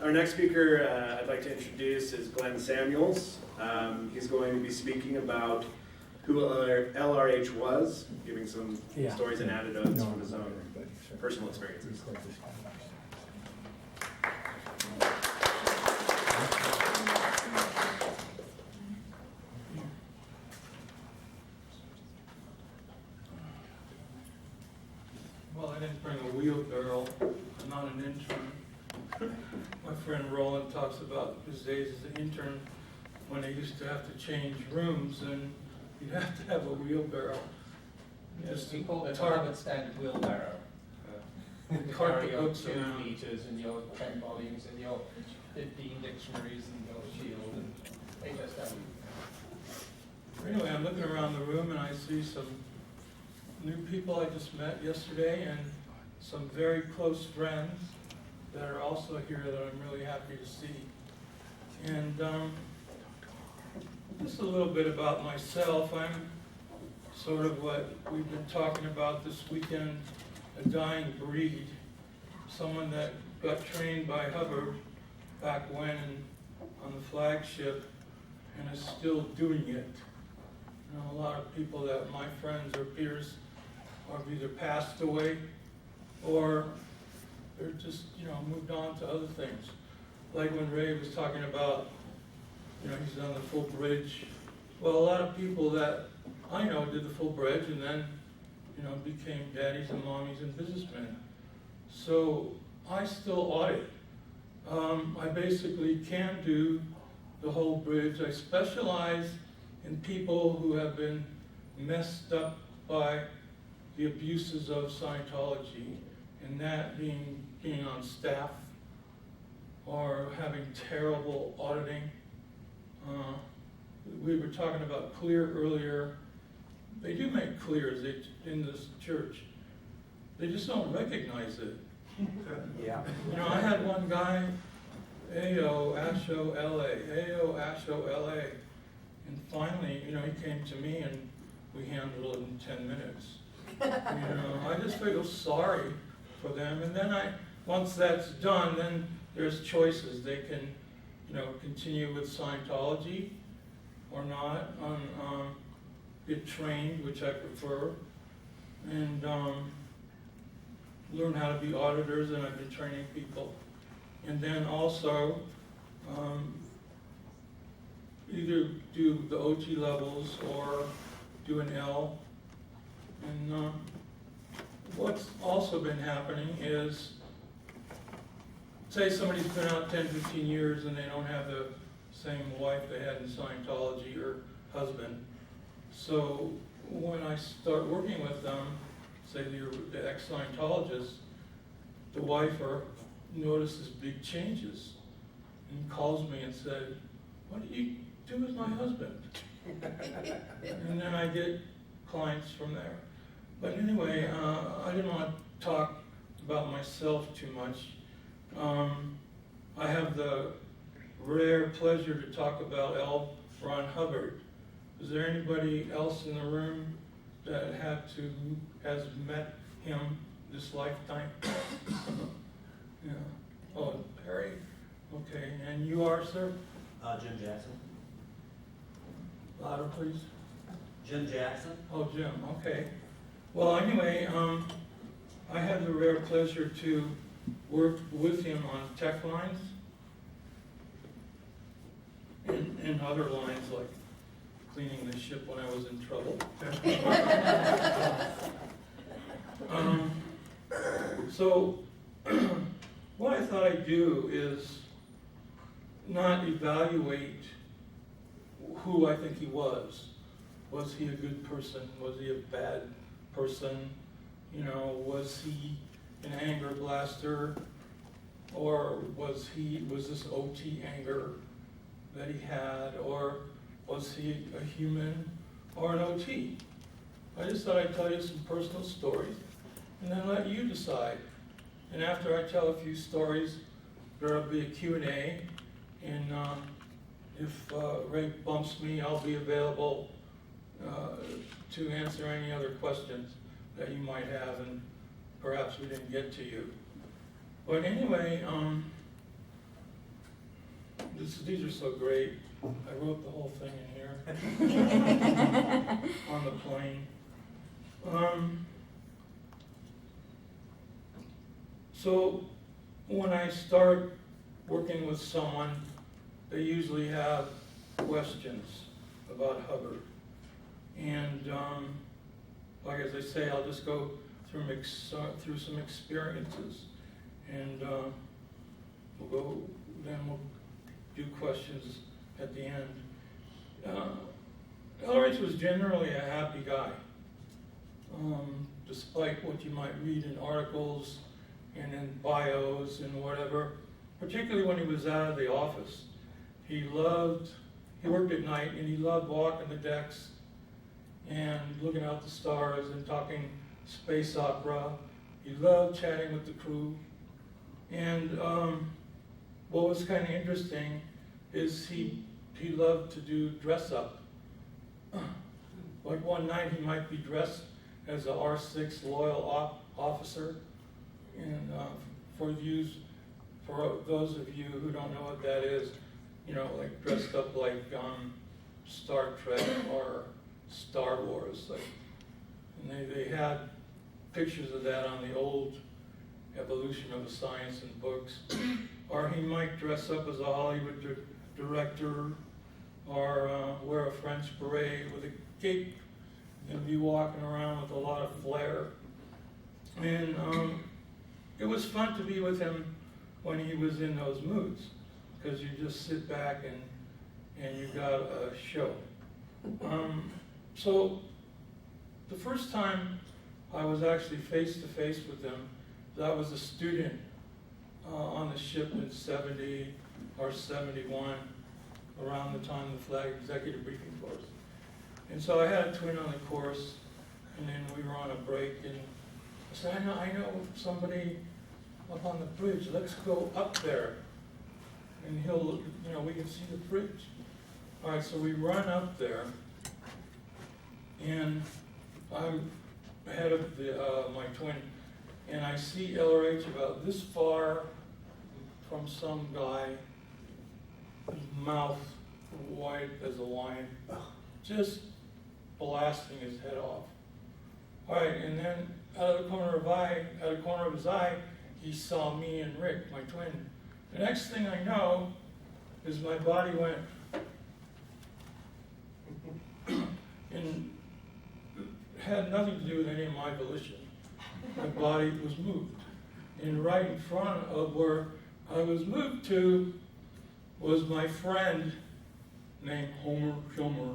Our next speaker I'd like to introduce is Glenn Samuels. He's going to be speaking about who LRH was, giving some stories and anecdotes from his own personal experiences. Well, I didn't bring a wheelbarrow. I'm not an intern. My friend Roland talks about his days as an intern when they used to have to change rooms and you'd have to have a wheelbarrow. Yes, we call it a Harvard standard wheelbarrow. You Cart carry the your books 2 around. liters and your 10 volumes and your 15 dictionaries and your shield and HSW. Anyway, I'm looking around the room and I see some new people I just met yesterday and some very close friends that are also here that I'm really happy to see. And just a little bit about myself. I'm sort of what we've been talking about this weekend, a dying breed. Someone that got trained by Hubbard back when on the flagship and is still doing it. You know, a lot of people that my friends or peers have either passed away or they're just, moved on to other things. Like when Ray was talking about, he's done the full bridge. Well, a lot of people that I know did the full bridge and then, became daddies and mommies and businessmen. So I still audit. I basically can't do the whole bridge. I specialize in people who have been messed up by the abuses of Scientology, and that being on staff or having terrible auditing. We were talking about clear earlier. They do make clears in this church. They just don't recognize it. Yeah. I had one guy, AO, ASHO, LA. And finally, he came to me and we handled it in 10 minutes. I just feel sorry for them. And then once that's done, then there's choices. They can, continue with Scientology or not, get trained, which I prefer, and learn how to be auditors, and I've been training people. And then also, either do the OT levels or do an L. And what's also been happening is, say somebody's been out 10, 15 years and they don't have the same wife they had in Scientology or husband. So when I start working with them, say the ex-Scientologist, the wife notices big changes and calls me and said, "What do you do with my husband?" And then I get clients from there. But anyway, I didn't want to talk about myself too much. I have the rare pleasure to talk about L. Ron Hubbard. Is there anybody else in the room that has met him this lifetime? Yeah. Oh, Perry. Okay, and you are, sir? Jim Jackson. Louder, please. Jim Jackson. Oh, Jim, okay. Well, anyway, I had the rare pleasure to work with him on tech lines and other lines like cleaning the ship when I was in trouble. So what I thought I'd do is not evaluate who I think he was. Was he a good person? Was he a bad person? Was he an anger blaster? Or was this OT anger that he had? Or was he a human or an OT? I just thought I'd tell you some personal stories and then let you decide. And after I tell a few stories, there'll be a Q&A, and if Ray bumps me, I'll be available to answer any other questions that you might have, and perhaps we didn't get to you. But anyway, these are so great. I wrote the whole thing in here on the plane. So when I start working with someone, they usually have questions about Hubbard. And like as I say, I'll just go through some experiences, and we'll do questions at the end. LRH was generally a happy guy, despite what you might read in articles and in bios and whatever, particularly when he was out of the office. He worked at night, and he loved walking the decks and looking out the stars and talking space opera. He loved chatting with the crew. And what was kind of interesting is he loved to do dress up. Like one night he might be dressed as a R6 loyal officer. And for those of you who don't know what that is, you know, like dressed up like Star Trek or Star Wars. Like, and they had pictures of that on the old Evolution of Science and books. Or he might dress up as a Hollywood director, or wear a French beret with a cape and be walking around with a lot of flair. And it was fun to be with him when he was in those moods, because you just sit back and you got a show. So the first time I was actually face to face with him, I was a student on the ship in 70 or 71, around the time of the Flag Executive Briefing Course. And so I had a twin on the course, and then we were on a break, and I said, I know somebody up on the bridge, let's go up there. And we can see the bridge. All right, so we run up there, and I'm ahead of my twin, and I see LRH about this far from some guy, his mouth white as a lion, just blasting his head off. All right, and then out of the corner of his eye, he saw me and Rick, my twin. The next thing I know is my body went, and it had nothing to do with any of my volition. My body was moved. And right in front of where I was moved to was my friend named Homer Kilmer,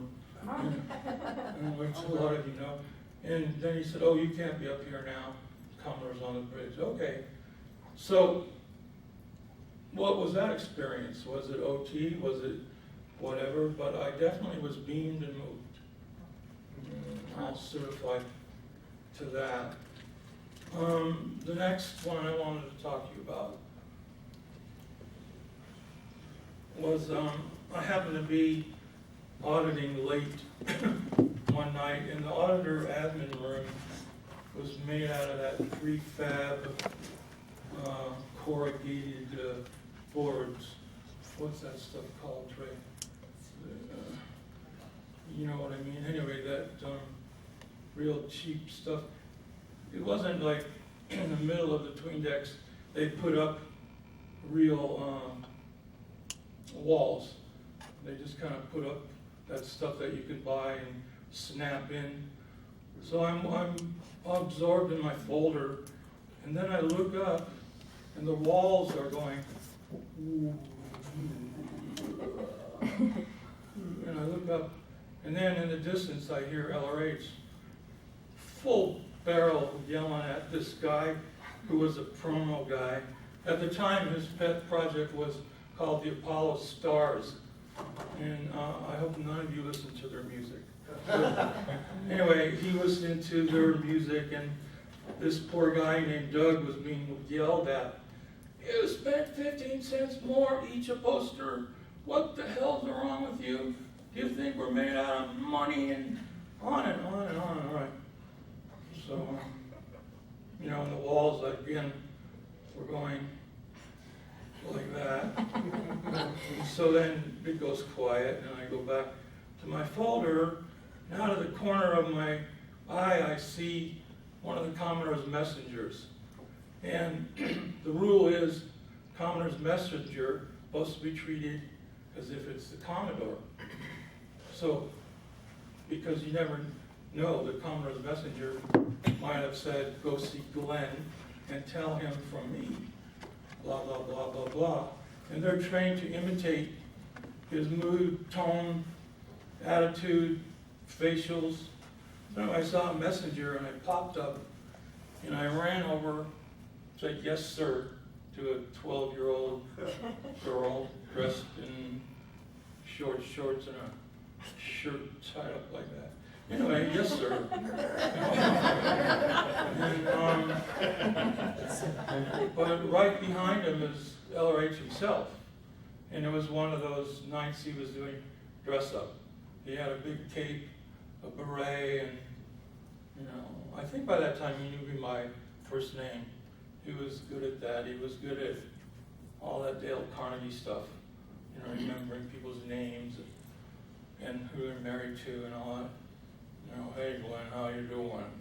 which a lot of you know. And then he said, oh, you can't be up here now. Commoner's on the bridge. Okay. So what was that experience? Was it OT? Was it whatever? But I definitely was beamed and moved. I'll certify to that. The next one I wanted to talk to you about was I happened to be auditing late one night, and the auditor admin room was made out of that prefab corrugated boards. What's that stuff called, Trey? You know what I mean? Anyway, that real cheap stuff. It wasn't like in the middle of the tween decks they put up real walls. They just kind of put up that stuff that you could buy and snap in. So I'm absorbed in my folder, and then I look up, and the walls are going, and I look up, and then in the distance I hear LRH full barrel yelling at this guy who was a promo guy. At the time, his pet project was called the Apollo Stars, and I hope none of you listen to their music. Anyway, he was into their music, and this poor guy named Doug was being yelled at. You spent 15 cents more each a poster. What the hell's wrong with you? Do you think we're made out of money? And on and on and on. All right. So, and the walls, again, were going like that. You so then it goes quiet, and I go back to my folder, and out of the corner of my eye, I see one of the Commodore's messengers. And the rule is, Commodore's messenger is supposed to be treated as if it's the Commodore. So, because you never know, the Commodore's messenger might have said, go see Glenn and tell him from me, blah, blah, blah, blah, blah. And they're trained to imitate his mood, tone, attitude, facials. So I saw a messenger and I popped up and I ran over, said yes sir, to a 12-year-old girl dressed in short shorts and a shirt tied up like that. Anyway, yes sir. But right behind him is LRH himself. And it was one of those nights he was doing dress up. He had a big cape, a beret, and I think by that time he knew me by first name. He was good at that. He was good at all that Dale Carnegie stuff, remembering people's names and who they're married to and all that. Hey Glenn, how you doing?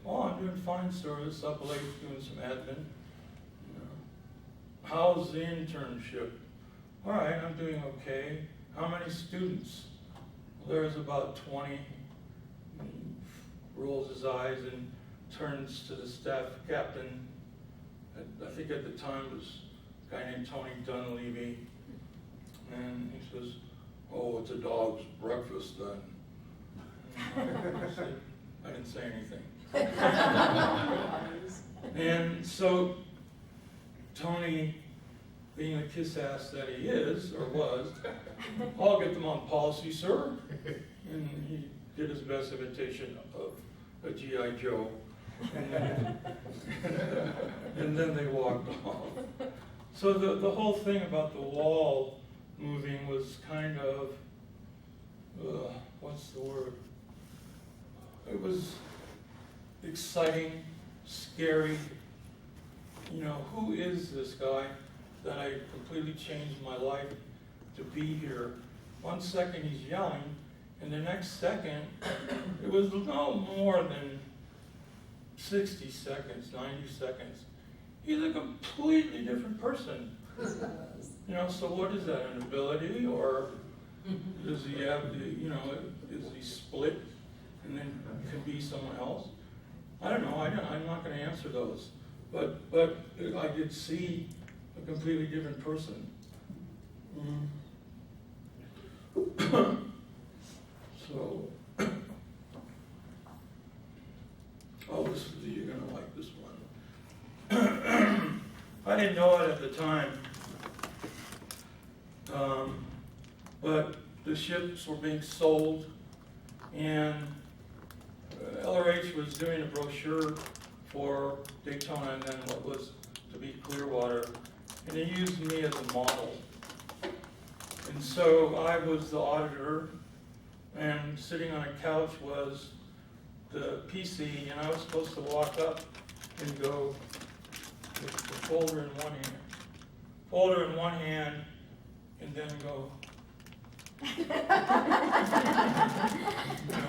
Oh, I'm doing fine, sir. It's up late doing some admin. How's the internship? All right, I'm doing okay. How many students? Well, there's about 20. He rolls his eyes and turns to the staff captain. I think at the time it was a guy named Tony Dunleavy. And he says, oh, it's a dog's breakfast then. I didn't say anything. And so Tony, being a kiss ass that he is, or was, I'll get them on policy, sir. And he did his best imitation of a G.I. Joe. And then they walked off. So the whole thing about the wall moving was kind of, what's the word? It was exciting, scary. Who is this guy that I completely changed my life to be here? 1 second he's yelling, and the next second, it was no more than 60 seconds, 90 seconds. He's a completely different person. So what is that, an ability, or does he have the, is he split and then can be someone else? I don't know, I'm not gonna answer those. But I did see a completely different person. So, you're gonna like this one. I didn't know it at the time, but the ships were being sold, and LRH was doing a brochure for Daytona and then what was to be Clearwater, and he used me as a model. And so I was the auditor, and sitting on a couch was the PC, and I was supposed to walk up and go with the folder in one hand, and then go,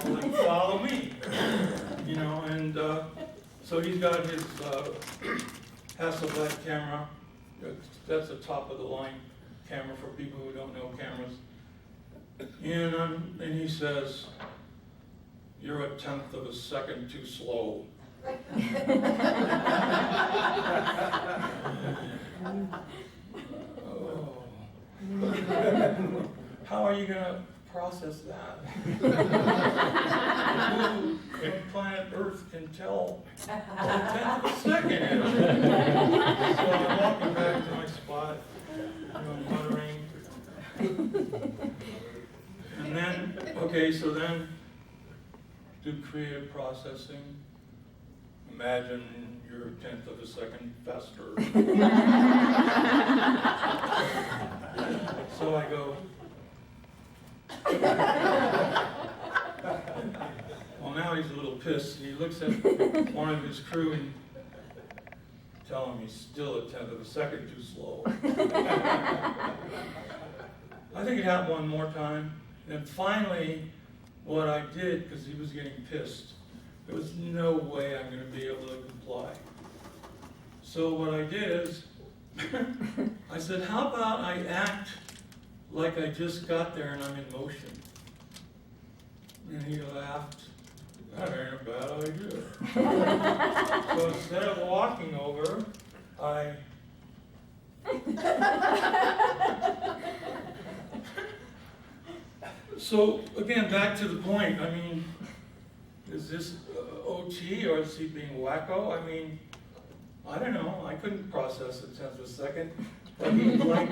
like, follow me, and so he's got his Hasselblad camera. That's the top of the line camera for people who don't know cameras. And he says, you're 1/10 of a second too slow. Oh. How are you going to process that? Who from planet Earth can tell what 1/10 of a second is? So I'm walking back to my spot, muttering. And then, so then do creative processing. Imagine you're 1/10 of a second faster. So I go, well, now he's a little pissed, and he looks at one of his crew and tell him he's still 1/10 of a second too slow. think it happened one more time. And finally, what I did, because he was getting pissed, there was no way I'm going to be able to comply. So what I did is, I said, how about I act like I just got there and I'm in motion? And he laughed. That ain't a bad idea. So instead of walking over, I So again, back to the point. I mean, is this OT or is he being wacko? I mean, I don't know. I couldn't process it just a second. But he'd like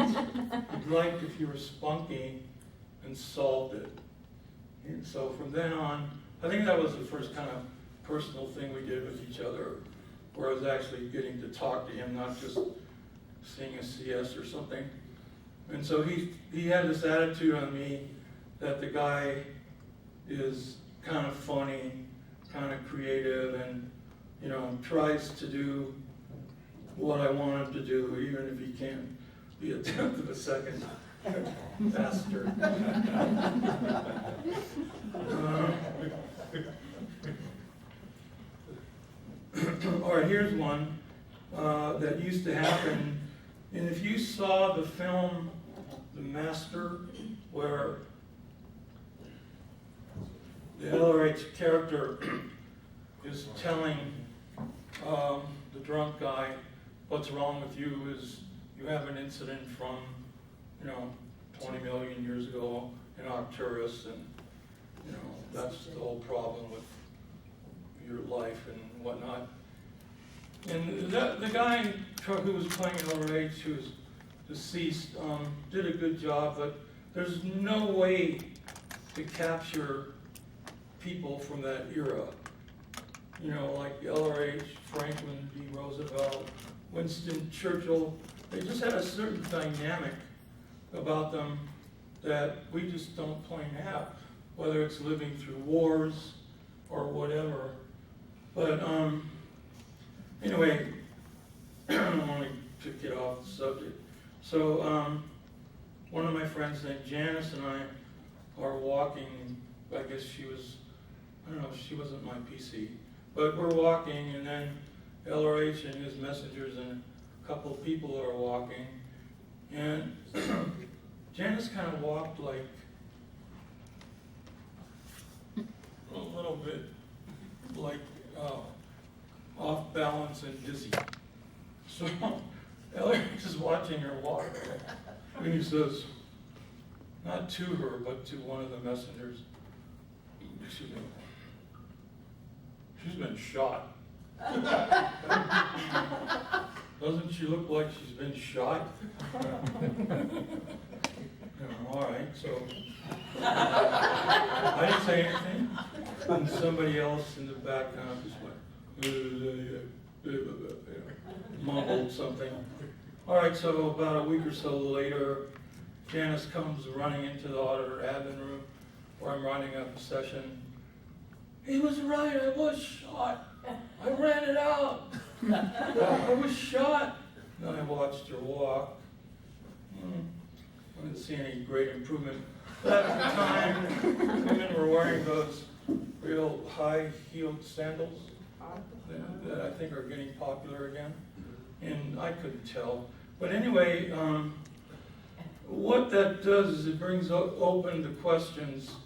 if you were spunky and solved it. And so from then on, I think that was the first kind of personal thing we did with each other, where I was actually getting to talk to him, not just seeing a CS or something. And so he had this attitude on me that the guy is kind of funny, kind of creative, and tries to do what I want him to do, even if he can't be a tenth of a second faster. All right, here's one that used to happen. And if you saw the film The Master, where the LRH character is telling the drunk guy, what's wrong with you is you have an incident from, 20 million years ago in Arcturus, and, that's the whole problem with your life and whatnot. And the guy who was playing LRH, who was deceased, did a good job, but there's no way to capture people from that era. Like LRH, Franklin D. Roosevelt, Winston Churchill, they just had a certain dynamic about them that we just don't plain have, whether it's living through wars or whatever. But anyway, I don't want to get off the subject. So one of my friends named Janice and I are walking. I guess she wasn't my PC, but we're walking, and then LRH and his messengers and a couple of people are walking, and Janice kind of walked like a little bit like off balance and dizzy. So LRH is watching her walk, and he says, not to her, but to one of the messengers, excuse me, she's been shot. Doesn't she look like she's been shot? All right, so I didn't say anything, and somebody else in the back kind of just went, mumbled something. All right, so about a week or so later, Janice comes running into the auditor admin room where I'm running up a session. He was right, I was shot. I ran it out. I was shot. Then I watched her walk. I didn't see any great improvement. But at the time, women were wearing those real high-heeled sandals that I think are getting popular again. And I couldn't tell. But anyway, what that does is it brings open the questions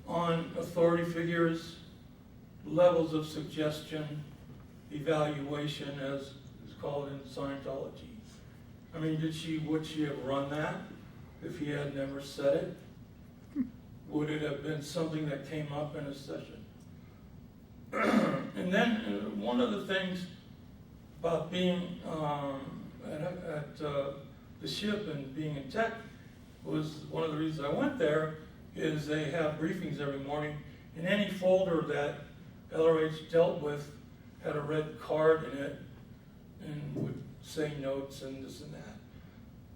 on authority figures, levels of suggestion, evaluation, as is called in Scientology. I mean, would she have run that if he had never said it? Would it have been something that came up in a session? And then one of the things about being at the ship and being in tech was one of the reasons I went there is they have briefings every morning, and any folder that LRH dealt with had a red card in it and would say notes and this and that.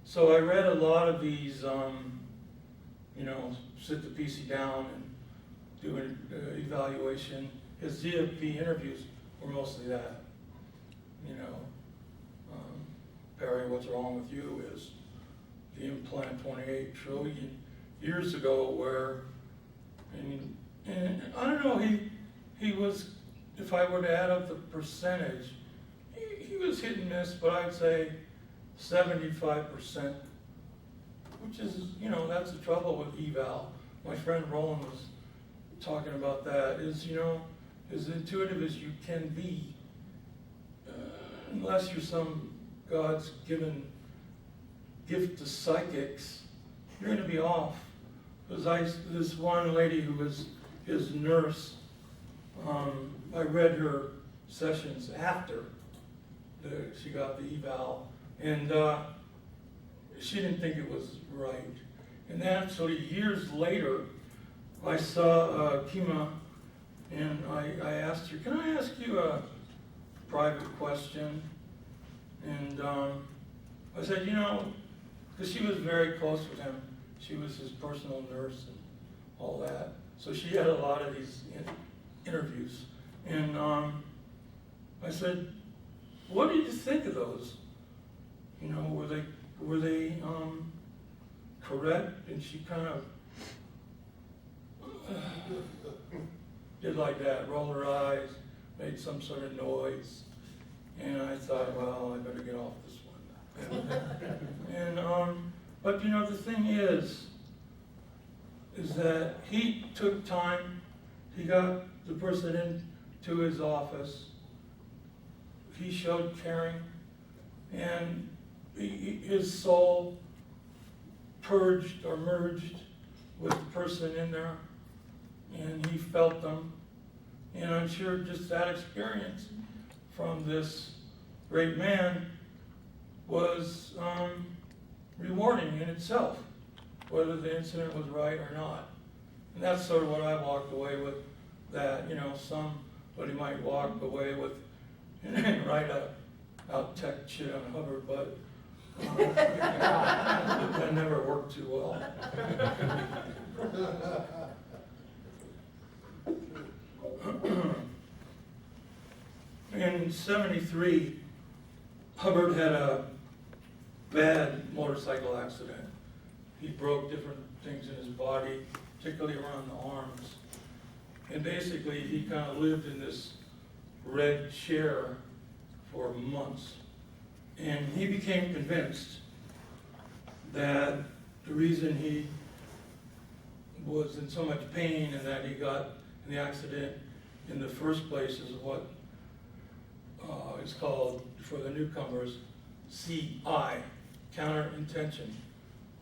So I read a lot of these, sit the PC down and do an evaluation. His ZFP interviews were mostly that. Perry, what's wrong with you is the implant 28 trillion years ago, where, and I don't know, he was, if I were to add up the percentage, he was hit and miss, but I'd say 75%, which is, you know, that's the trouble with eval. My friend Roland was talking about that, is, you know, as intuitive as you can be, unless you're some God's given gift to psychics, you're going to be off. Because this one lady who was his nurse, I read her sessions after she got the eval, and she didn't think it was right. And then actually years later, I saw Kima, and I asked her, can I ask you a private question? And I said, you know, because she was very close with him. She was his personal nurse and all that. So she had a lot of these interviews. And I said, what did you think of those? You know, were they correct? And she kind of did like that, rolled her eyes, made some sort of noise. And I thought, well, I better get off this one. And but you know, the thing is that he took time. He got the person into his office. He showed caring, and his soul purged or merged with the person in there, and he felt them. And I'm sure just that experience from this great man was rewarding in itself, whether the incident was right or not. And that's sort of what I walked away with, that, you know, somebody might walk away with and write out tech shit on Hubbard, but that never worked too well. In '73, Hubbard had a bad motorcycle accident. He broke different things in his body, particularly around the arms. And basically, he kind of lived in this red chair for months. And he became convinced that the reason he was in so much pain and that he got in the accident in the first place is what is called, for the newcomers, CI, counter-intention.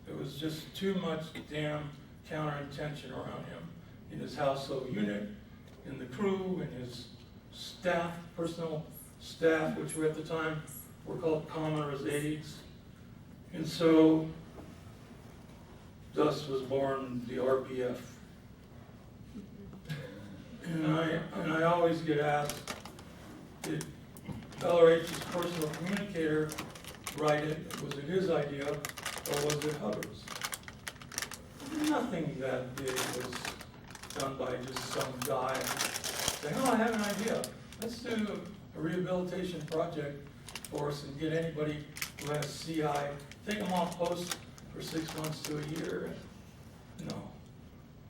There was just too much damn counter-intention around him in his household unit, in the crew, in his staff, personal staff, which were at the time were called commoners' aides. And so thus was born the RPF. And I always get asked, did LRH's personal communicator write it? Was it his idea, or was it Hubbard's? Nothing that big was done by just some guy saying, oh, I have an idea. Let's do a rehabilitation project for us and get anybody who has CI, take them off post for 6 months to a year. No.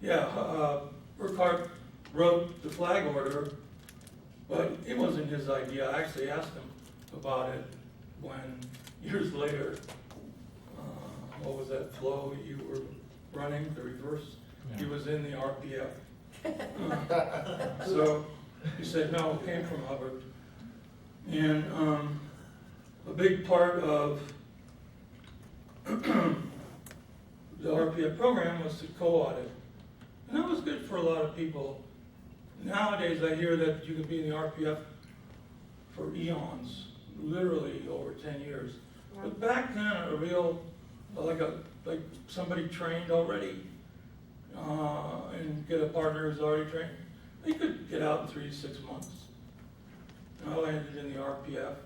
Yeah, Burkhart wrote the flag order, but it wasn't his idea. I actually asked him about it when, years later, what was that flow you were running, the reverse? Yeah. He was in the RPF. So he said, no, it came from Hubbard. And a big part of the RPF program was to co-audit. And that was good for a lot of people. Nowadays I hear that you could be in the RPF for eons, literally over 10 years. But back then, a real, like somebody trained already, and get a partner who's already trained, they could get out in 3 to 6 months. I landed in the RPF.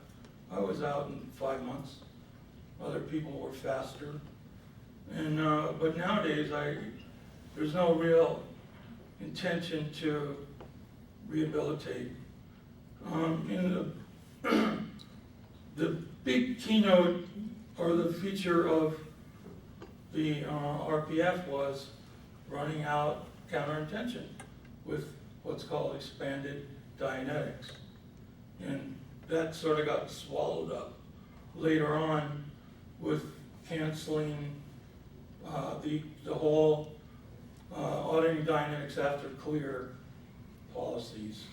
I was out in 5 months. Other people were faster. And but nowadays, there's no real intention to rehabilitate. In the big keynote or the feature of the RPF was running out counterintention with what's called expanded Dianetics. And that sort of got swallowed up later on with canceling the whole auditing Dianetics after clear policies.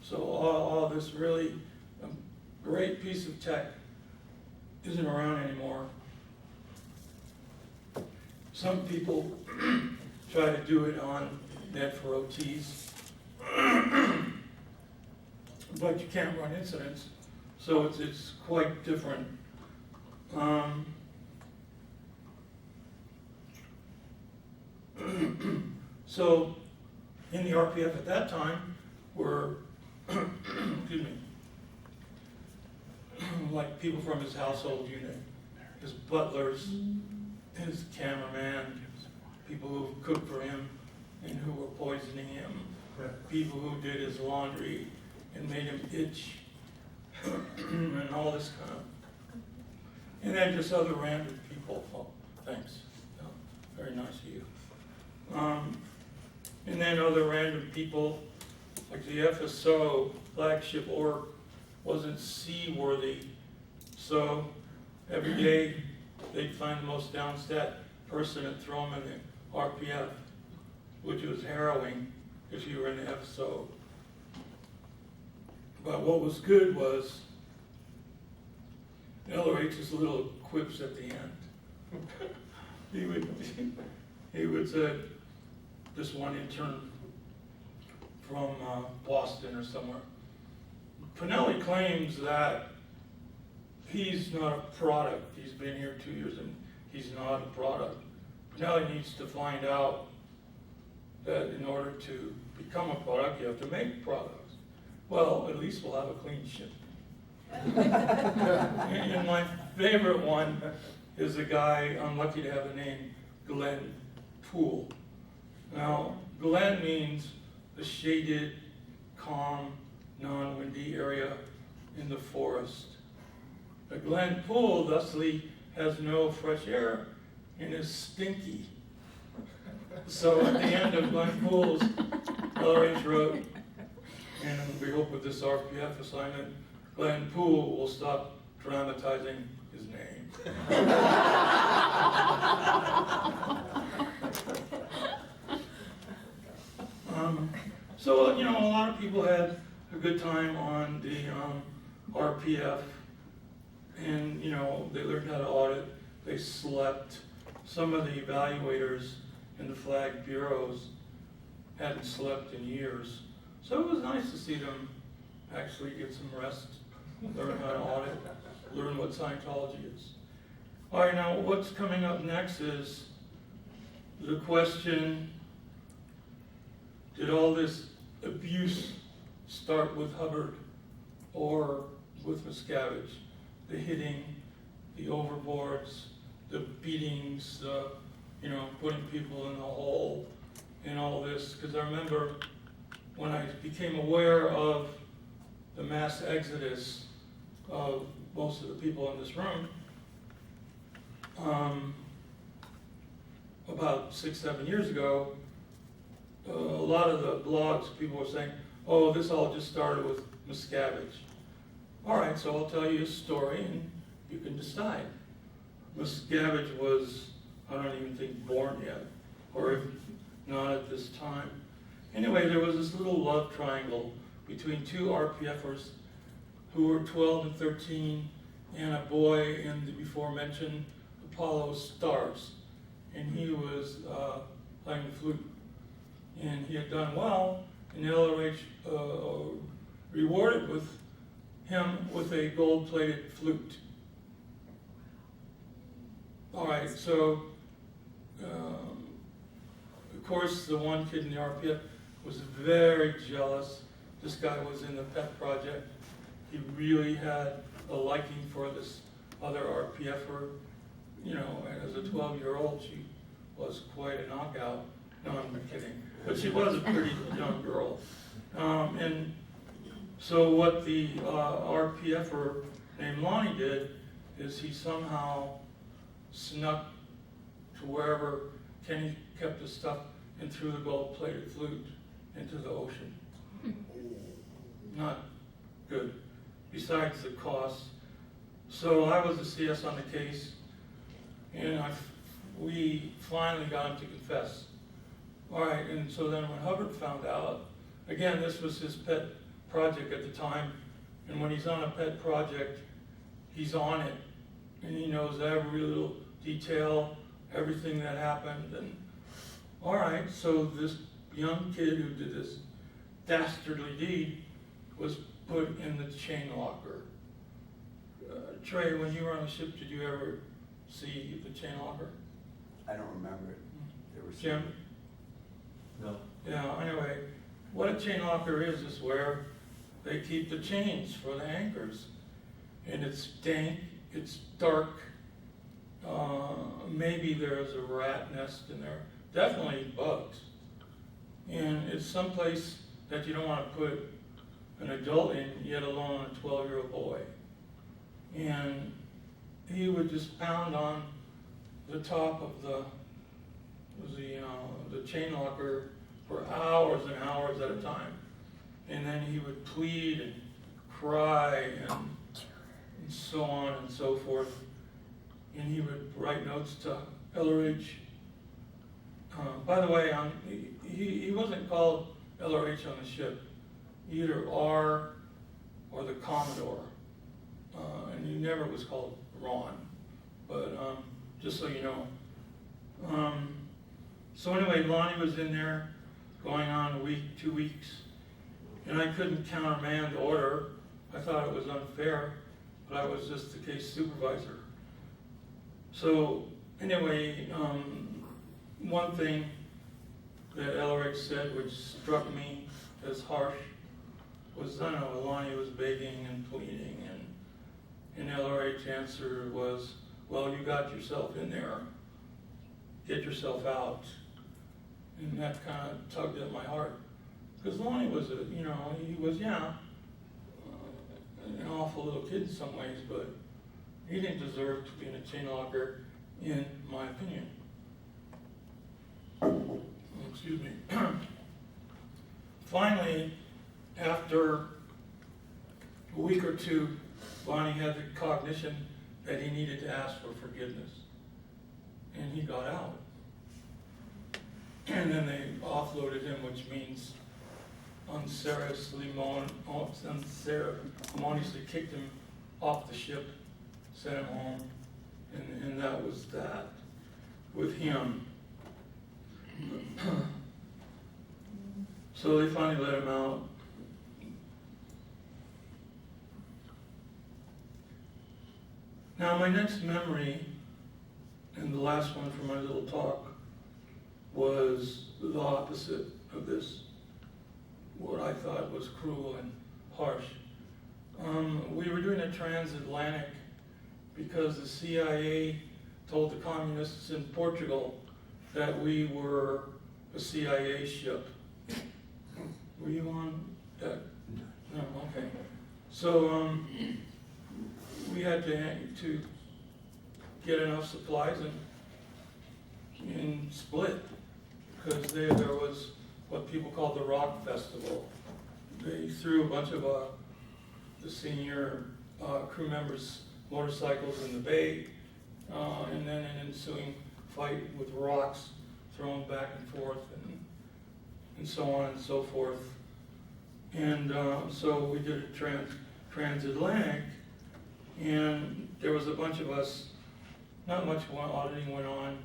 So all this really great piece of tech isn't around anymore. Some people try to do it on net for OTs, but you can't run incidents, so it's quite different. So in the RPF at that time were, excuse me, like people from his household unit, his butlers, his cameraman, people who cooked for him and who were poisoning him, people who did his laundry and made him itch, and all this kind of, and then just other random people. Oh, thanks. Oh, very nice of you. And then other random people, like the FSO flagship org wasn't seaworthy, so every day they'd find the most downstat person and throw them in the RPF, which was harrowing if you were in the FSO. But what was good was LRH's little quips at the end. he would say, this one intern from Boston or somewhere, Pinelli claims that he's not a product. He's been here 2 years and he's not a product. Pinelli needs to find out that in order to become a product, you have to make products. Well, at least we'll have a clean ship. And my favorite one is a guy, I'm lucky to have the name, Glenn Poole. Now, Glen means the shaded, calm, non-windy area in the forest. The Glen Poole, thusly, has no fresh air and is stinky. So at the end of Glen Poole's, LRH wrote, and we hope with this RPF assignment, Glen Poole will stop dramatizing his name. So, a lot of people had a good time on the RPF, and, they learned how to audit, they slept. Some of the evaluators in the flag bureaus hadn't slept in years. So it was nice to see them actually get some rest, learn how to audit, learn what Scientology is. All right, now what's coming up next is the question, did all this abuse start with Hubbard or with Miscavige? The hitting, the overboards, the beatings, putting people in the hole, and all this. Because I remember when I became aware of the mass exodus of most of the people in this room, about 6-7 years ago, a lot of the blogs, people were saying, oh, this all just started with Miscavige. All right, so I'll tell you a story and you can decide. Miscavige was, I don't even think, born yet, or if not at this time. Anyway, there was this little love triangle between two RPFers who were 12 and 13, and a boy in the before mentioned Apollo Stars. And he was playing the flute. And he had done well, and LRH rewarded him with a gold-plated flute. All right, so of course the one kid in the RPF was very jealous. This guy was in the PET project. He really had a liking for this other RPFer. As a 12-year-old, she was quite a knockout. No, I'm kidding. But she was a pretty young girl. And so what the RPFer named Lonnie did is he somehow snuck to wherever Kenny kept his stuff and threw the gold-plated flute into the ocean. Not good, besides the cost. So I was the CS on the case, and we finally got him to confess. All right, and so then when Hubbard found out, again, this was his pet project at the time, and when he's on a pet project, he's on it, and he knows every little detail, everything that happened, and all right, so this young kid who did this dastardly deed was put in the chain locker. Trey, when you were on the ship, did you ever see the chain locker? I don't remember it. There was Jim? No. Yeah, anyway, what a chain locker is where they keep the chains for the anchors. And it's dank, it's dark, maybe there's a rat nest in there, definitely bugs. And it's someplace that you don't want to put an adult in, yet alone a 12-year-old boy. And he would just pound on the top of the chain locker for hours and hours at a time. And then he would plead and cry and so on and so forth. And he would write notes to LRH. By the way, he wasn't called LRH on the ship, either R or the Commodore. And he never was called Ron, but just so you know. So anyway, Lonnie was in there going on a week, 2 weeks, and I couldn't countermand the order. I thought it was unfair, but I was just the case supervisor. So anyway, one thing that LRH said, which struck me as harsh, was, I don't know, Lonnie was begging and pleading, and LRH answer was, well, you got yourself in there, get yourself out. And that kind of tugged at my heart. Because Lonnie was he was, an awful little kid in some ways, but he didn't deserve to be in a chain locker, in my opinion. Excuse me. Finally, after a week or two, Lonnie had the cognition that he needed to ask for forgiveness. And he got out. And then they offloaded him, which means unceremoniously kicked him off the ship, sent him home, and that was that with him. So they finally let him out. Now my next memory, and the last one for my little talk, was the opposite of this, what I thought was cruel and harsh. We were doing a transatlantic because the CIA told the communists in Portugal that we were a CIA ship. Were you on that? No, okay. So we had to get enough supplies and split, because there was what people call the Rock Festival. They threw a bunch of the senior crew members' motorcycles in the bay, and then an ensuing fight with rocks thrown back and forth, and so on and so forth. And so we did a transatlantic, and there was a bunch of us. Not much auditing went on,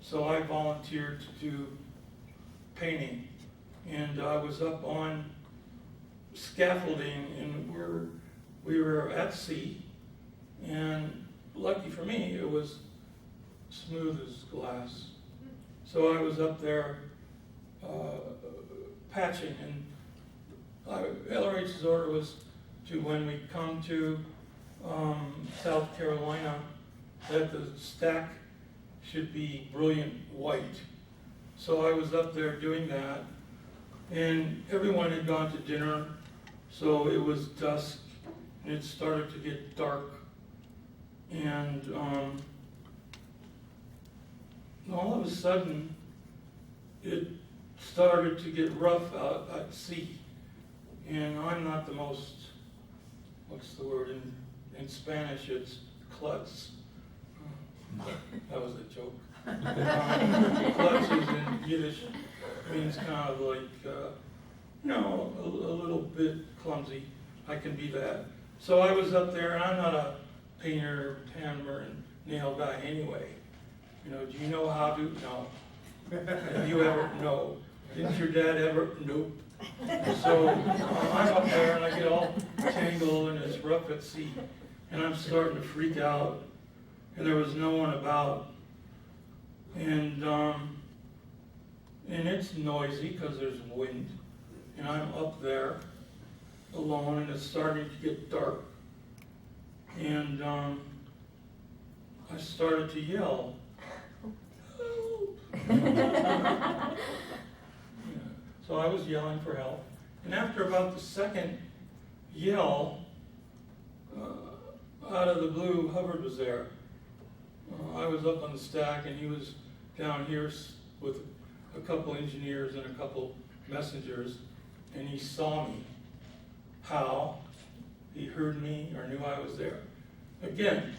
so I volunteered to do painting, and I was up on scaffolding, and we were at sea, and lucky for me, it was smooth as glass. So I was up there patching, and LRH's order was to, when we come to South Carolina, that the stack should be brilliant white. So I was up there doing that, and everyone had gone to dinner, so it was dusk, and it started to get dark. And all of a sudden, it started to get rough out at sea. And I'm not the most, what's the word in Spanish, it's klutz. That was a joke. Klutz is in Yiddish, means kind of like, a little bit clumsy. I can be that. So I was up there, and I'm not a painter, hammer, and nail guy anyway. Do you know how to? No. Have you ever? No. Didn't your dad ever? Nope. So I'm up there, and I get all tangled, and it's rough at sea. And I'm starting to freak out, and there was no one about. And it's noisy because there's wind, and I'm up there alone, and it's starting to get dark. And I started to yell, "Help!" Yeah. So I was yelling for help. And after about the second yell, out of the blue, Hubbard was there. I was up on the stack, and he was down here with a couple engineers and a couple messengers, and he saw me. How? He heard me or knew I was there. Again,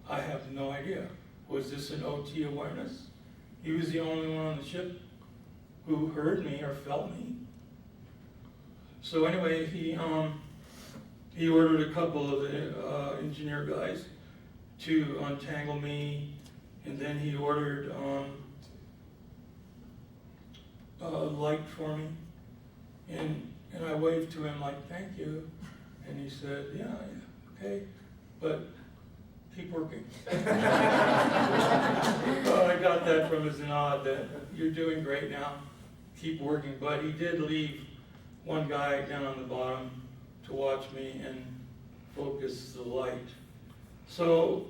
I have no idea. Was this an OT awareness? He was the only one on the ship who heard me or felt me. So anyway, he ordered a couple of the engineer guys to untangle me, and then he ordered a light for me, and I waved to him like, "Thank you," and he said, yeah, okay, but keep working. Well, I got that from his nod that you're doing great now, keep working, but he did leave one guy down on the bottom to watch me and focus the light. So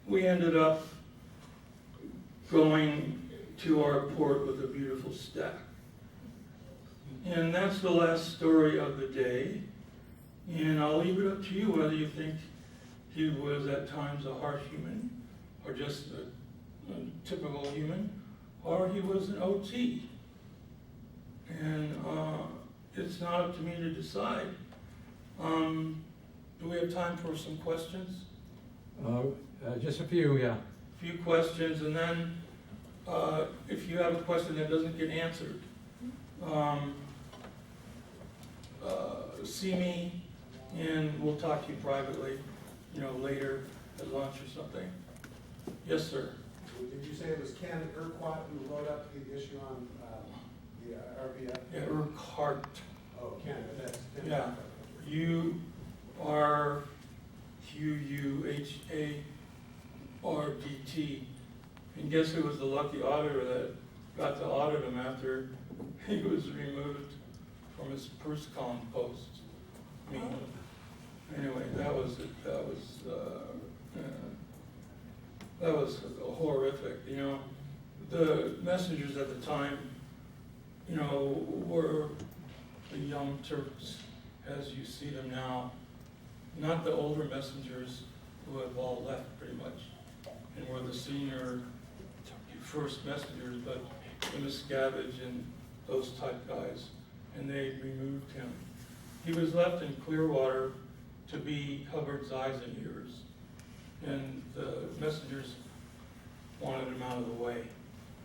we ended up going to our port with a beautiful stack. And that's the last story of the day. And I'll leave it up to you whether you think he was at times a harsh human, or just a typical human, or he was an OT. And it's not up to me to decide. Do we have time for some questions? Just a few, yeah. A few questions, and then if you have a question that doesn't get answered, see me, and we'll talk to you privately, later at lunch or something. Yes, sir. Did you say it was Ken Urquhart who wrote up the issue on the RBF? Yeah, Urquhart. Oh, Ken, that's Ken. Yeah. URQUHARDT. And guess who was the lucky auditor that got to audit him after he was removed from his PERSCOM post? Me. Anyway, that was horrific. The messengers at the time, were the young Turks as you see them now, not the older messengers who have all left pretty much and were the senior first messengers, but the Miscavige and those type guys, and they removed him. He was left in Clearwater to be Hubbard's eyes and ears, and the messengers wanted him out of the way,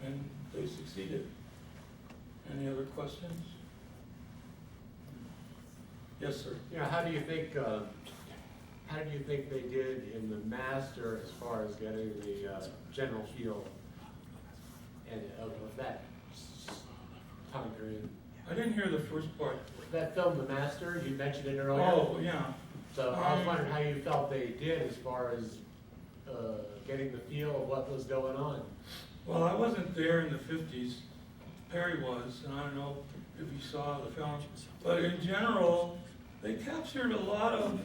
and they succeeded. Any other questions? Yes, sir. How do you think they did in the master as far as getting the general feel and of that time period? I didn't hear the first part. That film, The Master, you mentioned it earlier. Oh, yeah. So I was wondering how you felt they did as far as getting the feel of what was going on. Well, I wasn't there in the 50s. Perry was, and I don't know if you saw the film. But in general, they captured a lot of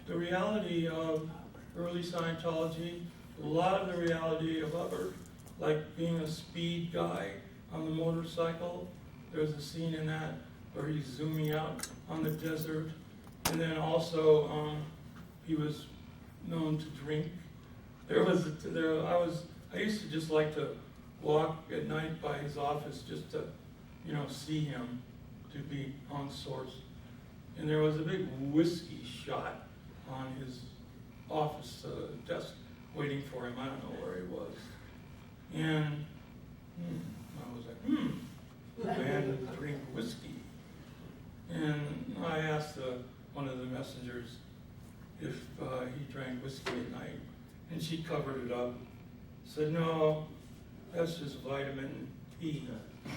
the reality of early Scientology, a lot of the reality of Hubbard, like being a speed guy on the motorcycle. There's a scene in that where he's zooming out on the desert. And then also, he was known to drink. I used to just like to walk at night by his office just to, you know, see him, to be on source. And there was a big whiskey shot on his office desk waiting for him. I don't know where he was. And I was like, man would drink whiskey. And I asked one of the messengers if he drank whiskey at night, and she covered it up. Said, no, that's just vitamin E.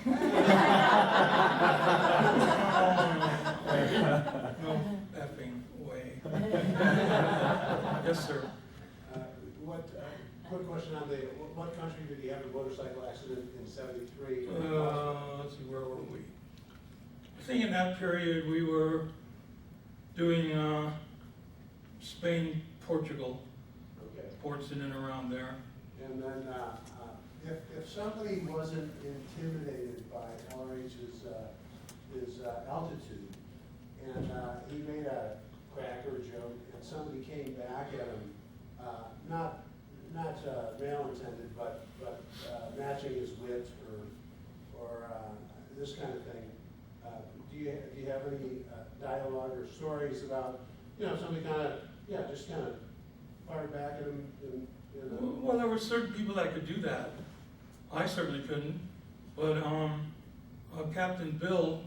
No effing way. Yes, sir. Quick question on what country did he have a motorcycle accident in '73? Let's see, where were we? I think in that period we were doing Spain, Portugal, Okay. ports in and around there. And then, if somebody wasn't intimidated by LRH's his altitude, and he made a cracker joke, and somebody came back at him, not malintended, but matching his wit or this kind of thing, do you have any dialogue or stories about, you know, somebody just kind of fired back at him? Well, there were certain people that could do that. I certainly couldn't. But Captain Bill,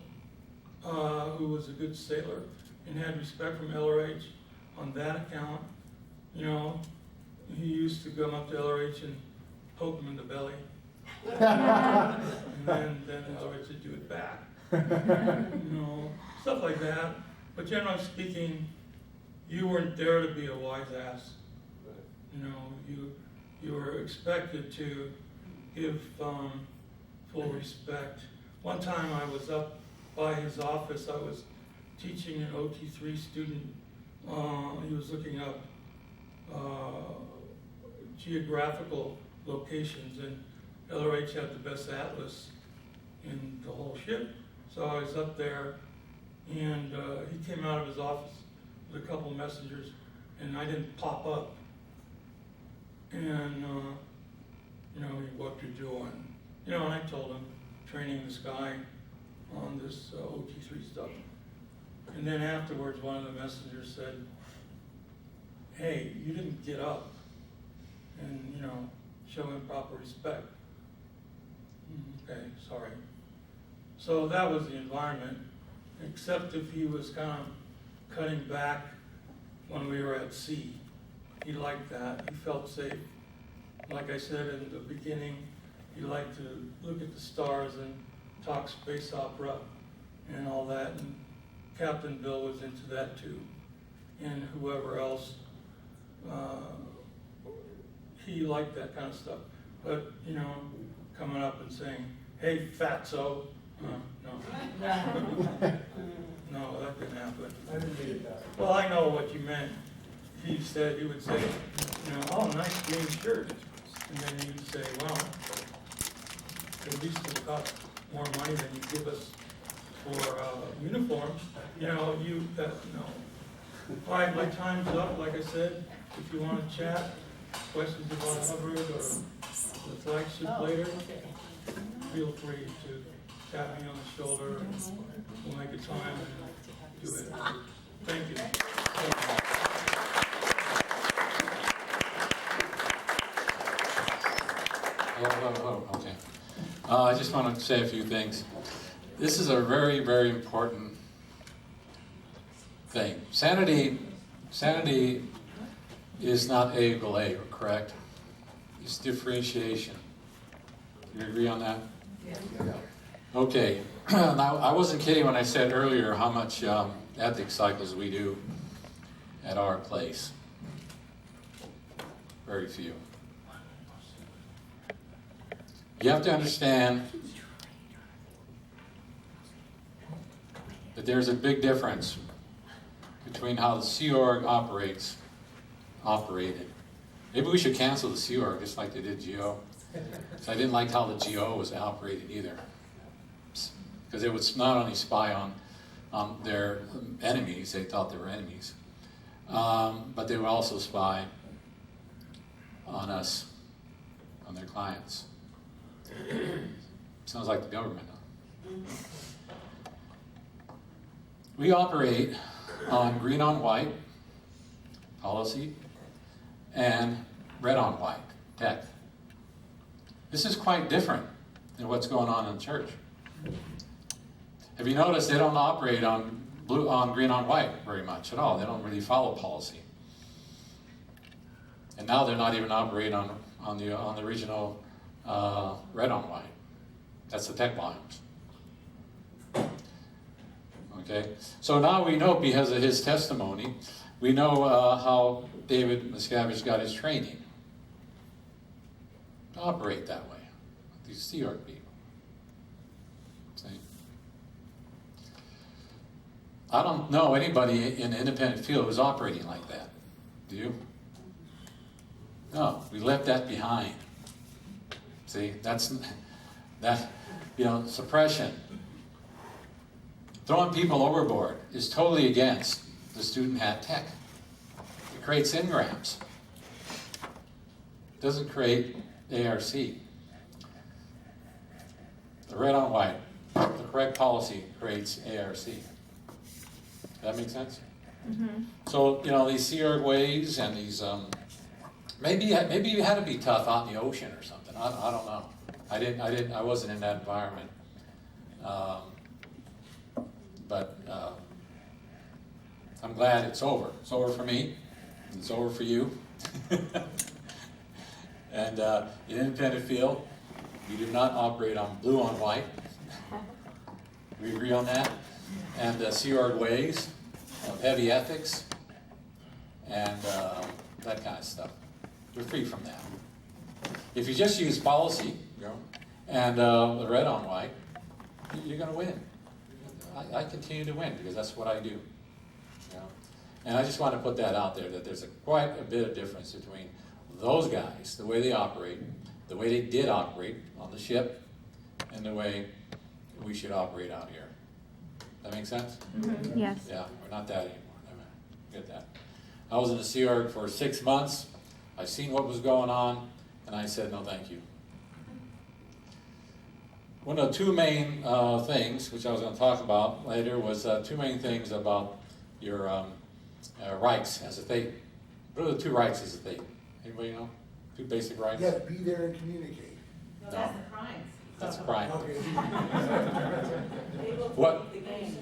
who was a good sailor and had respect from LRH on that account, you know, he used to come up to LRH and poke him in the belly. And then LRH would do it back. You know, stuff like that. But generally speaking, you weren't there to be a wise ass. You know, you were expected to give full respect. One time I was up by his office, I was teaching an OT3 student. He was looking up geographical locations, and LRH had the best atlas in the whole ship. So I was up there, and he came out of his office with a couple messengers, and I didn't pop up. And, you know, what you're doing. You know, and I told him, training this guy on this OT3 stuff. And then afterwards, one of the messengers said, hey, you didn't get up and, you know, show him proper respect. Okay, sorry. So that was the environment, except if he was kind of cutting back when we were at sea. He liked that. He felt safe. Like I said in the beginning, he liked to look at the stars and talk space opera and all that. And Captain Bill was into that too. And whoever else, he liked that kind of stuff. But, you know, coming up and saying, hey, fatso, no. No, that didn't happen. I didn't mean that. Well, I know what you meant. He would say, you know, oh, nice green shirt. And then he'd say, well, at least it'll cost more money than you give us for uniforms. You know, no. All right, my time's up, like I said. If you want to chat, questions about Hubbard or the flagship later, feel free to tap me on the shoulder and we'll make a time and do it. Thank you. Okay. I just want to say a few things. This is a very, very important thing. Sanity is not A equal A, correct? It's differentiation. Do you agree on that? Yeah. Okay. Now, I wasn't kidding when I said earlier how much ethics cycles we do at our place. Very few. You have to understand that there's a big difference between how the Sea Org operated. Maybe we should cancel the Sea Org just like they did GO. So I didn't like how the GO was operated either. Because it would not only spy on their enemies, they thought they were enemies, but they would also spy on us, on their clients. Sounds like the government. Huh? We operate on green on white policy and red on white tech. This is quite different than what's going on in the church. Have you noticed they don't operate on green on white very much at all? They don't really follow policy. And now they're not even operating on the original red on white. That's the tech volumes. Okay, so now we know because of his testimony, we know how David Miscavige got his training to operate that way. These Sea Org people. See? I don't know anybody in the independent field who's operating like that. Do you? No, we left that behind. See, that, suppression. Throwing people overboard is totally against the student hat tech. It creates engrams. It doesn't create ARC. The red on white, the correct policy creates ARC. Does that make sense? Mm-hmm. So, these Sea Org ways and these, maybe you had to be tough out in the ocean or something. I don't know. I wasn't in that environment. But I'm glad it's over. It's over for me. It's over for you. And in independent field, we do not operate on blue on white. We agree on that. And Sea Org ways of heavy ethics and that kind of stuff. We're free from that. If you just use policy, and the red on white, you're going to win. I continue to win because that's what I do. And I just want to put that out there, that there's quite a bit of difference between those guys, the way they operate, the way they did operate on the ship, and the way we should operate out here. That make sense? Mm-hmm. Yes. Yeah, we're not that anymore. Get that. I was in the Sea Org for 6 months. I seen what was going on, and I said, no, thank you. One of the two main things, which I was going to talk about later, was two main things about your rights as a state. What are the two rights as a state? Anybody know? Two basic rights? Yeah, be there and communicate. No, that's the crimes. That's a crime. Okay. Able to What? leave the game.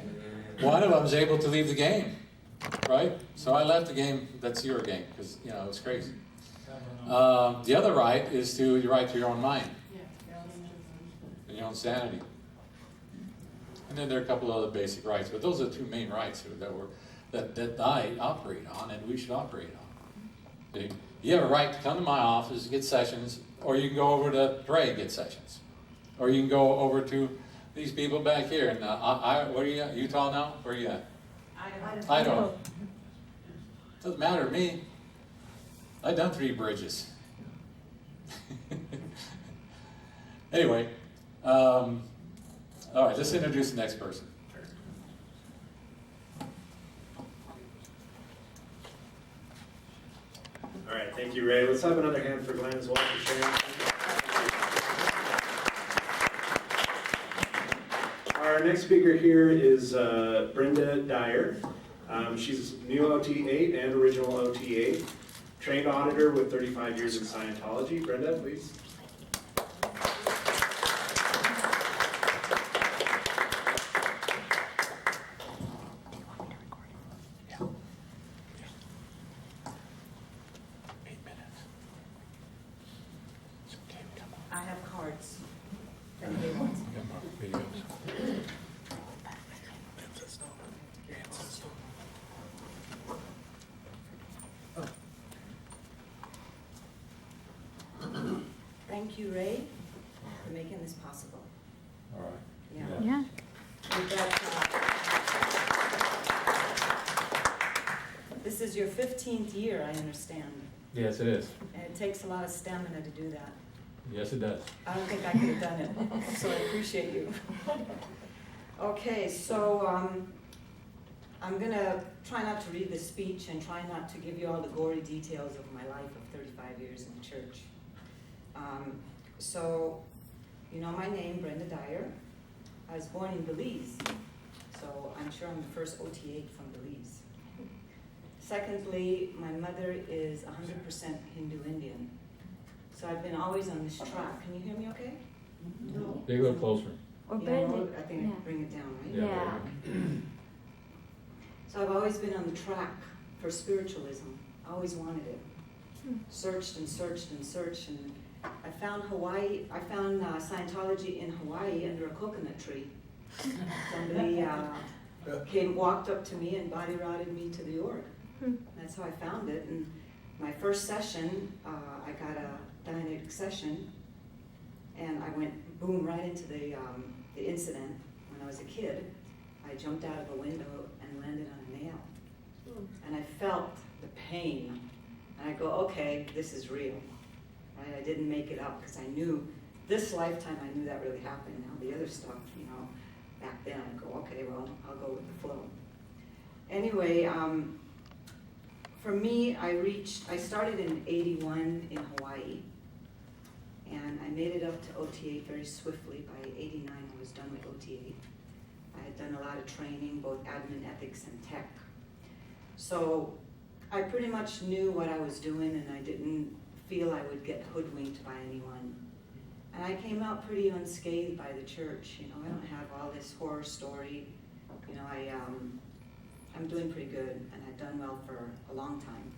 One of them is able to leave the game, right? So I left the game, that's your game, because, it was crazy. The other right is your right to your own mind. And your own sanity. And then there are a couple other basic rights, but those are the two main rights that I operate on and we should operate on. See? You have a right to come to my office to get sessions, or you can go over to Bray and get sessions. Or you can go over to these people back here. And where are you at? Utah now? Where are you at? Idaho. Doesn't matter to me. I've done 3 bridges. Anyway, all right, let's introduce the next person. All right, thank you, Ray. Let's have another hand for Glenn as well for sharing. Our next speaker here is Brenda Dyer. She's new OT8 and original OT8. Trained auditor with 35 years in Scientology. Brenda, please. I have cards. If anybody wants. Thank you, Ray, for making this possible. All right. Yeah. With that, this is your 15th year, I understand, Yes, it is. and it takes a lot of stamina to do that. Yes, it does. I don't think I could have done it, so I appreciate you. Okay, so I'm gonna try not to read the speech and try not to give you all the gory details of my life of 35 years in the church. you know my name, Brenda Dyer. I was born in Belize, so I'm sure I'm the first OT8 from Belize. Secondly, my mother is 100% Hindu Indian. So I've been always on this track. Can you hear me okay? No. They go closer. Or Yeah, bend well, it. I think I can bring it down, right? Yeah. So I've always been on the track for spiritualism. I always wanted it. Hmm. Searched and searched and searched, and I found Scientology in Hawaii under a coconut tree. Somebody walked up to me and body rotted me to the org. Hmm. That's how I found it. And my first session, I got a Dianetics session, and I went boom right into the incident when I was a kid. I jumped out of a window and landed on a nail. And I felt the pain. And I go, okay, this is real. Right? I didn't make it up because I knew, this lifetime I knew that really happened. Now the other stuff, you know, back then I go, okay, well, I'll go with the flow. Anyway, for me, I started in '81 in Hawaii. And I made it up to OT8 very swiftly. By '89, I was done with OT8. I had done a lot of training, both admin, ethics, and tech. So I pretty much knew what I was doing, and I didn't feel I would get hoodwinked by anyone. And I came out pretty unscathed by the church. You know, I don't have all this horror story. You know, I'm doing pretty good, and I've done well for a long time.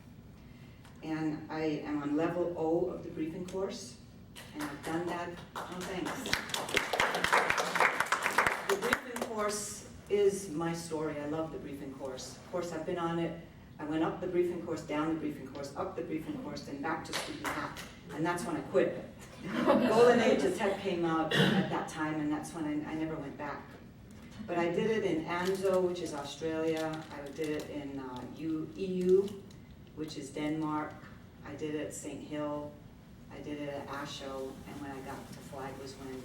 And I am on level O of the briefing course. And I've done that, oh thanks. The briefing course is my story. I love the briefing course. Of course, I've been on it. I went up the briefing course, down the briefing course, up the briefing course, then back to student hat. And that's when I quit. Golden Age of Tech came out at that time, and that's when I never went back. But I did it in ANZO, which is Australia. I did it in EU, which is Denmark. I did it at St. Hill. I did it at ASHO, and when I got to FLAG was when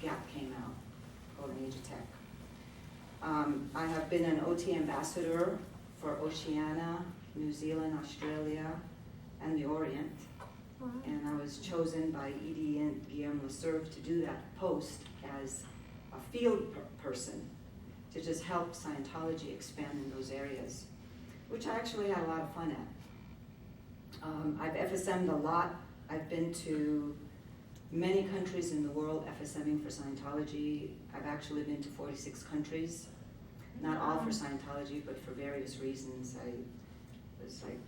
GAP came out, Golden Age of Tech. I have been an OT ambassador for Oceania, New Zealand, Australia, and the Orient. Wow. And I was chosen by ED and Guillaume Lesurve to do that post as a field person to just help Scientology expand in those areas, which I actually had a lot of fun at. I've FSM'd a lot. I've been to many countries in the world FSMing for Scientology. I've actually been to 46 countries, not all for Scientology, but for various reasons. I was like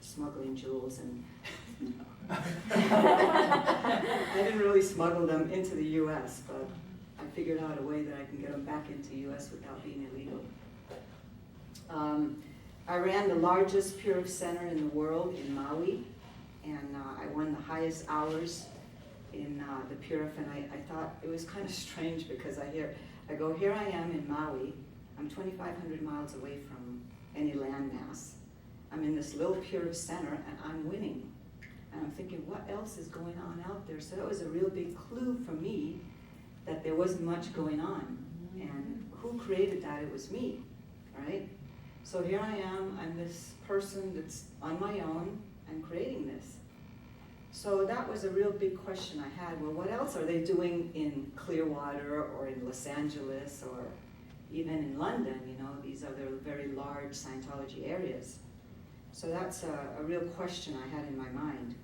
smuggling jewels, and I didn't really smuggle them into the US, but I figured out a way that I can get them back into the US without being illegal. I ran the largest Pure Center in the world in Maui. And I won the highest hours in the Purif, and I thought it was kind of strange because I go, here I am in Maui, I'm 2,500 miles away from any landmass. I'm in this little Purif center, and I'm winning. And I'm thinking, what else is going on out there? So that was a real big clue for me that there wasn't much going on. And who created that? It was me, right? So here I am, I'm this person that's on my own and creating this. So that was a real big question I had. Well, what else are they doing in Clearwater or in Los Angeles or even in London? You know, these other very large Scientology areas. So that's a real question I had in my mind.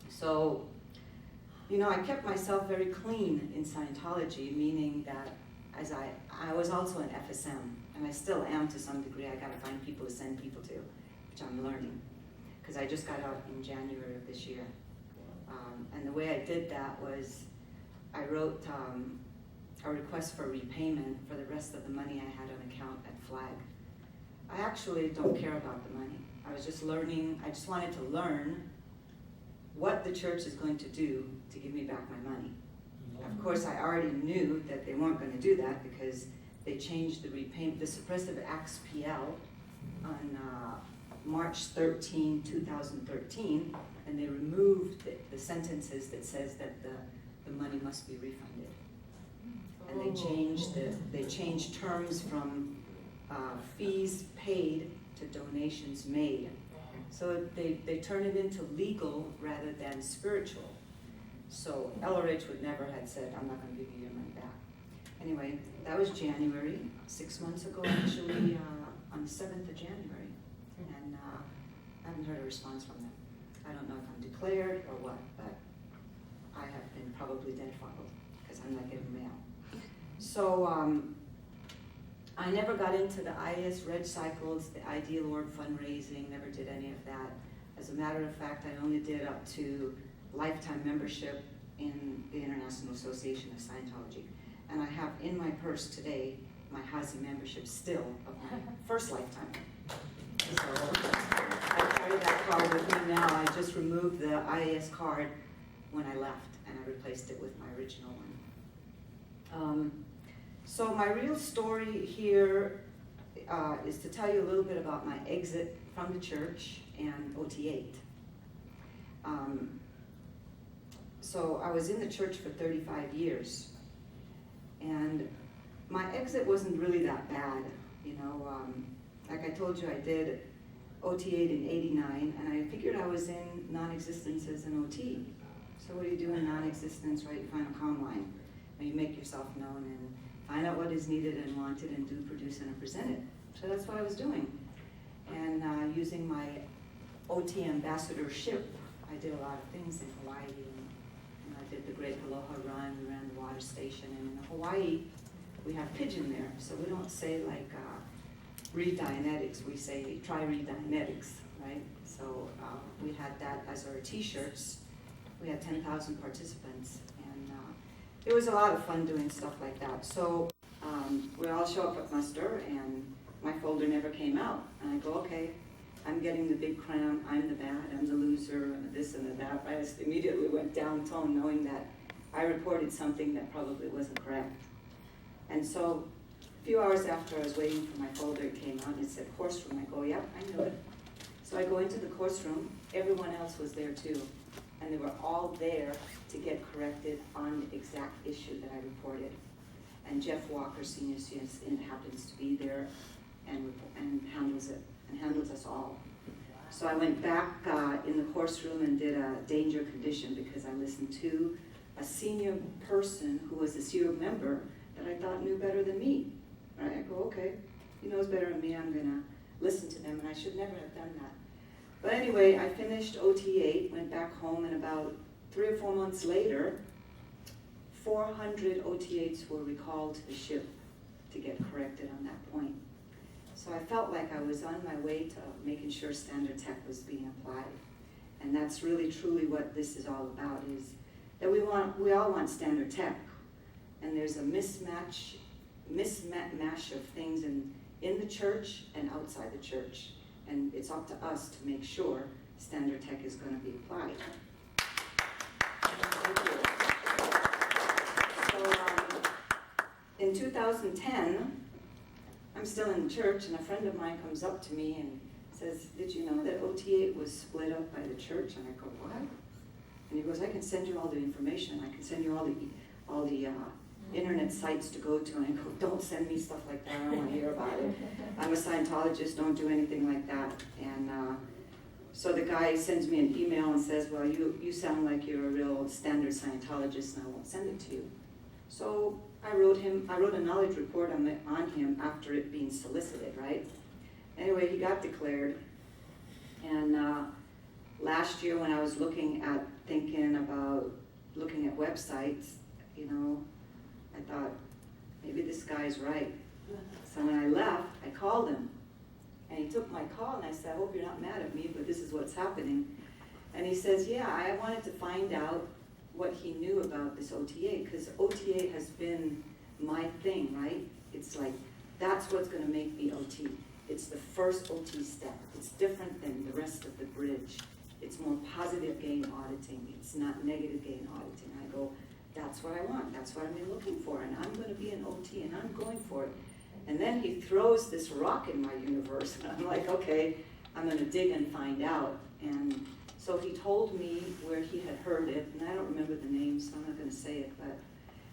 So, you know, I kept myself very clean in Scientology, meaning that as I was also an FSM, and I still am to some degree. I gotta find people to send people to, which I'm learning, because I just got out in January of this year. And the way I did that was I wrote a request for repayment for the rest of the money I had on account at FLAG. I actually don't care about the money. I was just learning, I just wanted to learn what the church is going to do to give me back my money. Of course, I already knew that they weren't going to do that because they changed the repayment, the Suppressive Acts PL on March 13, 2013, and they removed the sentences that says that the money must be refunded. And they changed terms from fees paid to donations made. So they turn it into legal rather than spiritual. So LRH would never had said, I'm not gonna give you your money back. Anyway, that was January, 6 months ago actually, on the 7th of January. And I haven't heard a response from them. I don't know if I'm declared or what, but I have been probably deadfalled because I'm not getting mail. So I never got into the IS Red Cycles, the Ideal Org fundraising, never did any of that. As a matter of fact, I only did up to lifetime membership in the International Association of Scientology. And I have in my purse today my HASI membership still of my first lifetime. So I carry that card with me now. I just removed the IAS card when I left and I replaced it with my original one. So my real story here is to tell you a little bit about my exit from the church and OT8. So I was in the church for 35 years, and my exit wasn't really that bad. You know, like I told you, I did OT8 in '89, and I figured I was in non-existence as an OT. So what do you do in non-existence, right? You find a comm line, and you make yourself known and find out what is needed and wanted and do produce and present it. So that's what I was doing. And using my OT ambassadorship, I did a lot of things in Hawaii. And I did the Great Aloha Run, we ran the water station. And in Hawaii, we have pigeon there. So we don't say like, read Dianetics, we say try read Dianetics, right? So we had that as our t-shirts. We had 10,000 participants. And it was a lot of fun doing stuff like that. So we all show up at muster, and my folder never came out. And I go, okay, I'm getting the big crown, I'm the bad, I'm the loser, and this and the that. I just immediately went down tone knowing that I reported something that probably wasn't correct. And so a few hours after I was waiting for my folder, it came out and it said course room. I go, yep, I knew it. So I go into the course room, everyone else was there too. And they were all there to get corrected on the exact issue that I reported. And Jeff Walker, senior CSN, happens to be there and handles it, and handles us all. So I went back in the course room and did a danger condition because I listened to a senior person who was a SEER member that I thought knew better than me. Right? I go, okay, he knows better than me, I'm gonna listen to them, and I should never have done that. But anyway, I finished OT8, went back home, and about 3 or 4 months later, 400 OT8s were recalled to the ship to get corrected on that point. So I felt like I was on my way to making sure standard tech was being applied. And that's really truly what this is all about, is that we all want standard tech. And there's a mismatch of things in the church and outside the church. And it's up to us to make sure standard tech is going to be applied. So in 2010, I'm still in the church, and a friend of mine comes up to me and says, did you know that OT8 was split up by the church? And I go, what? And he goes, I can send you all the information. I can send you all the internet sites to go to. And I go, don't send me stuff like that. I don't want to hear about it. I'm a Scientologist. Don't do anything like that. And so the guy sends me an email and says, well, you sound like you're a real standard Scientologist, and I won't send it to you. So I wrote a knowledge report on him after it being solicited, right? Anyway, he got declared. And last year when I was thinking about looking at websites, you know, I thought, maybe this guy's right. So when I left, I called him. And he took my call, and I said, I hope you're not mad at me, but this is what's happening. And he says, yeah, I wanted to find out what he knew about this OT8, because OT8 has been my thing, right? It's like, that's what's going to make me OT. It's the first OT step. It's different than the rest of the bridge. It's more positive gain auditing. It's not negative gain auditing. I go, that's what I want. That's what I've been looking for, and I'm going to be an OT, and I'm going for it. And then he throws this rock in my universe, and I'm like, okay, I'm going to dig and find out. And so he told me where he had heard it, and I don't remember the name, so I'm not going to say it, but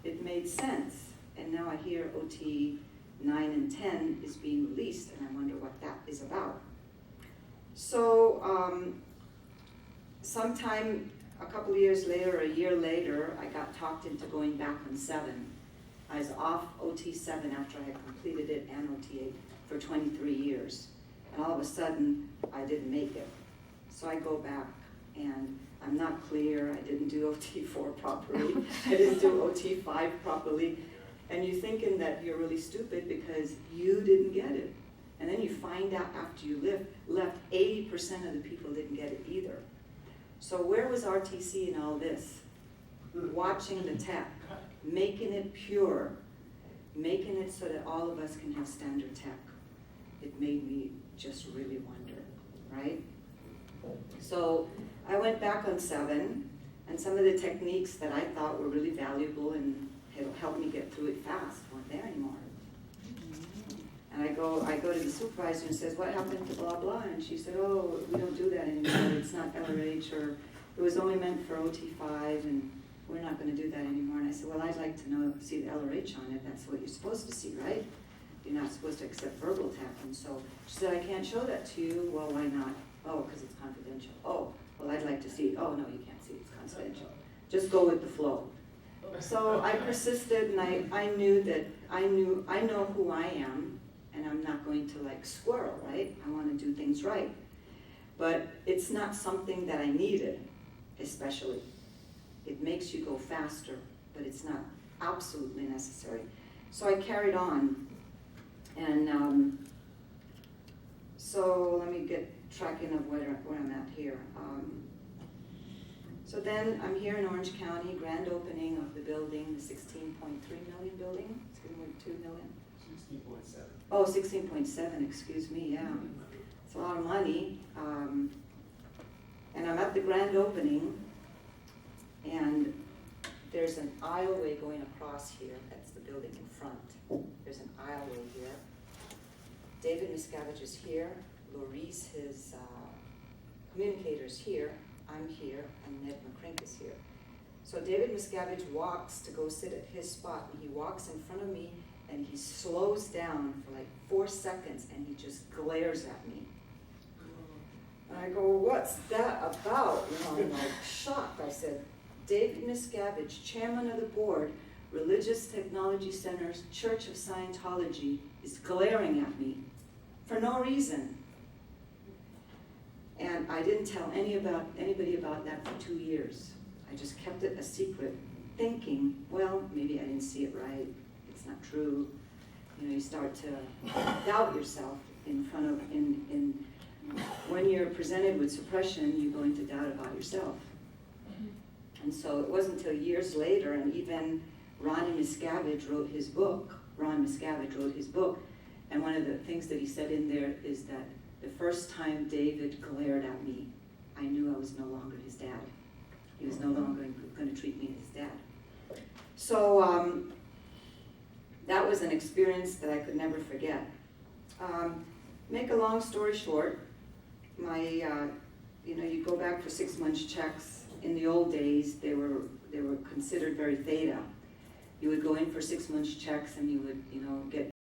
it made sense. And now I hear OT 9 and 10 is being released, and I wonder what that is about. So sometime a couple of years later, a year later, I got talked into going back on 7. I was off OT 7 after I had completed it and OT 8 for 23 years. And all of a sudden, I didn't make it. So I go back, and I'm not clear. I didn't do OT 4 properly. I didn't do OT 5 properly. And you're thinking that you're really stupid because you didn't get it. And then you find out after you left 80% of the people didn't get it either. So where was RTC in all this? Watching the tech, making it pure, making it so that all of us can have standard tech. It made me just really wonder, right? So I went back on 7, and some of the techniques that I thought were really valuable and helped me get through it fast weren't there anymore. And I go to the supervisor and says, what happened to blah, blah? And she said, oh, we don't do that anymore. It's not LRH, or it was only meant for OT5, and we're not going to do that anymore. And I said, well, I'd like to see the LRH on it. That's what you're supposed to see, right? You're not supposed to accept verbal tech. And so she said, I can't show that to you. Well, why not? Oh, because it's confidential. Oh, well, I'd like to see it. Oh, no, you can't see it. It's confidential. Just go with the flow. So I persisted, and I knew that I know who I am, and I'm not going to like squirrel, right? I want to do things right. But it's not something that I needed, especially. It makes you go faster, but it's not absolutely necessary. So I carried on, and so let me get tracking of where I'm at here. So then I'm here in Orange County, grand opening of the building, the 16.3 million building, 16.2 million. 16.7. Oh, 16.7, excuse me, yeah. It's a lot of money. And I'm at the grand opening, and there's an aisleway going across here. That's the building in front. There's an aisleway here. David Miscavige is here. Laurice, his communicator's here. I'm here, and Ned McCrink is here. So David Miscavige walks to go sit at his spot, and he walks in front of me, and he slows down for like 4 seconds, and he just glares at me. And I go, what's that about? You know, I'm like shocked. I said, David Miscavige, chairman of the board, Religious Technology Center's Church of Scientology, is glaring at me for no reason. And I didn't tell anybody about that for 2 years. I just kept it a secret, thinking, well, maybe I didn't see it right. It's not true. You know, you start to doubt yourself in front of, when you're presented with suppression, you go into doubt about yourself. And so it wasn't until years later, and even Ronnie Miscavige wrote his book. Ron Miscavige wrote his book, and one of the things that he said in there is that the first time David glared at me, I knew I was no longer his dad. He was no longer going to treat me as his dad. So that was an experience that I could never forget. Make a long story short, you go back for 6 months checks. In the old days, they were considered very theta. You would go in for 6 months checks, and you would, get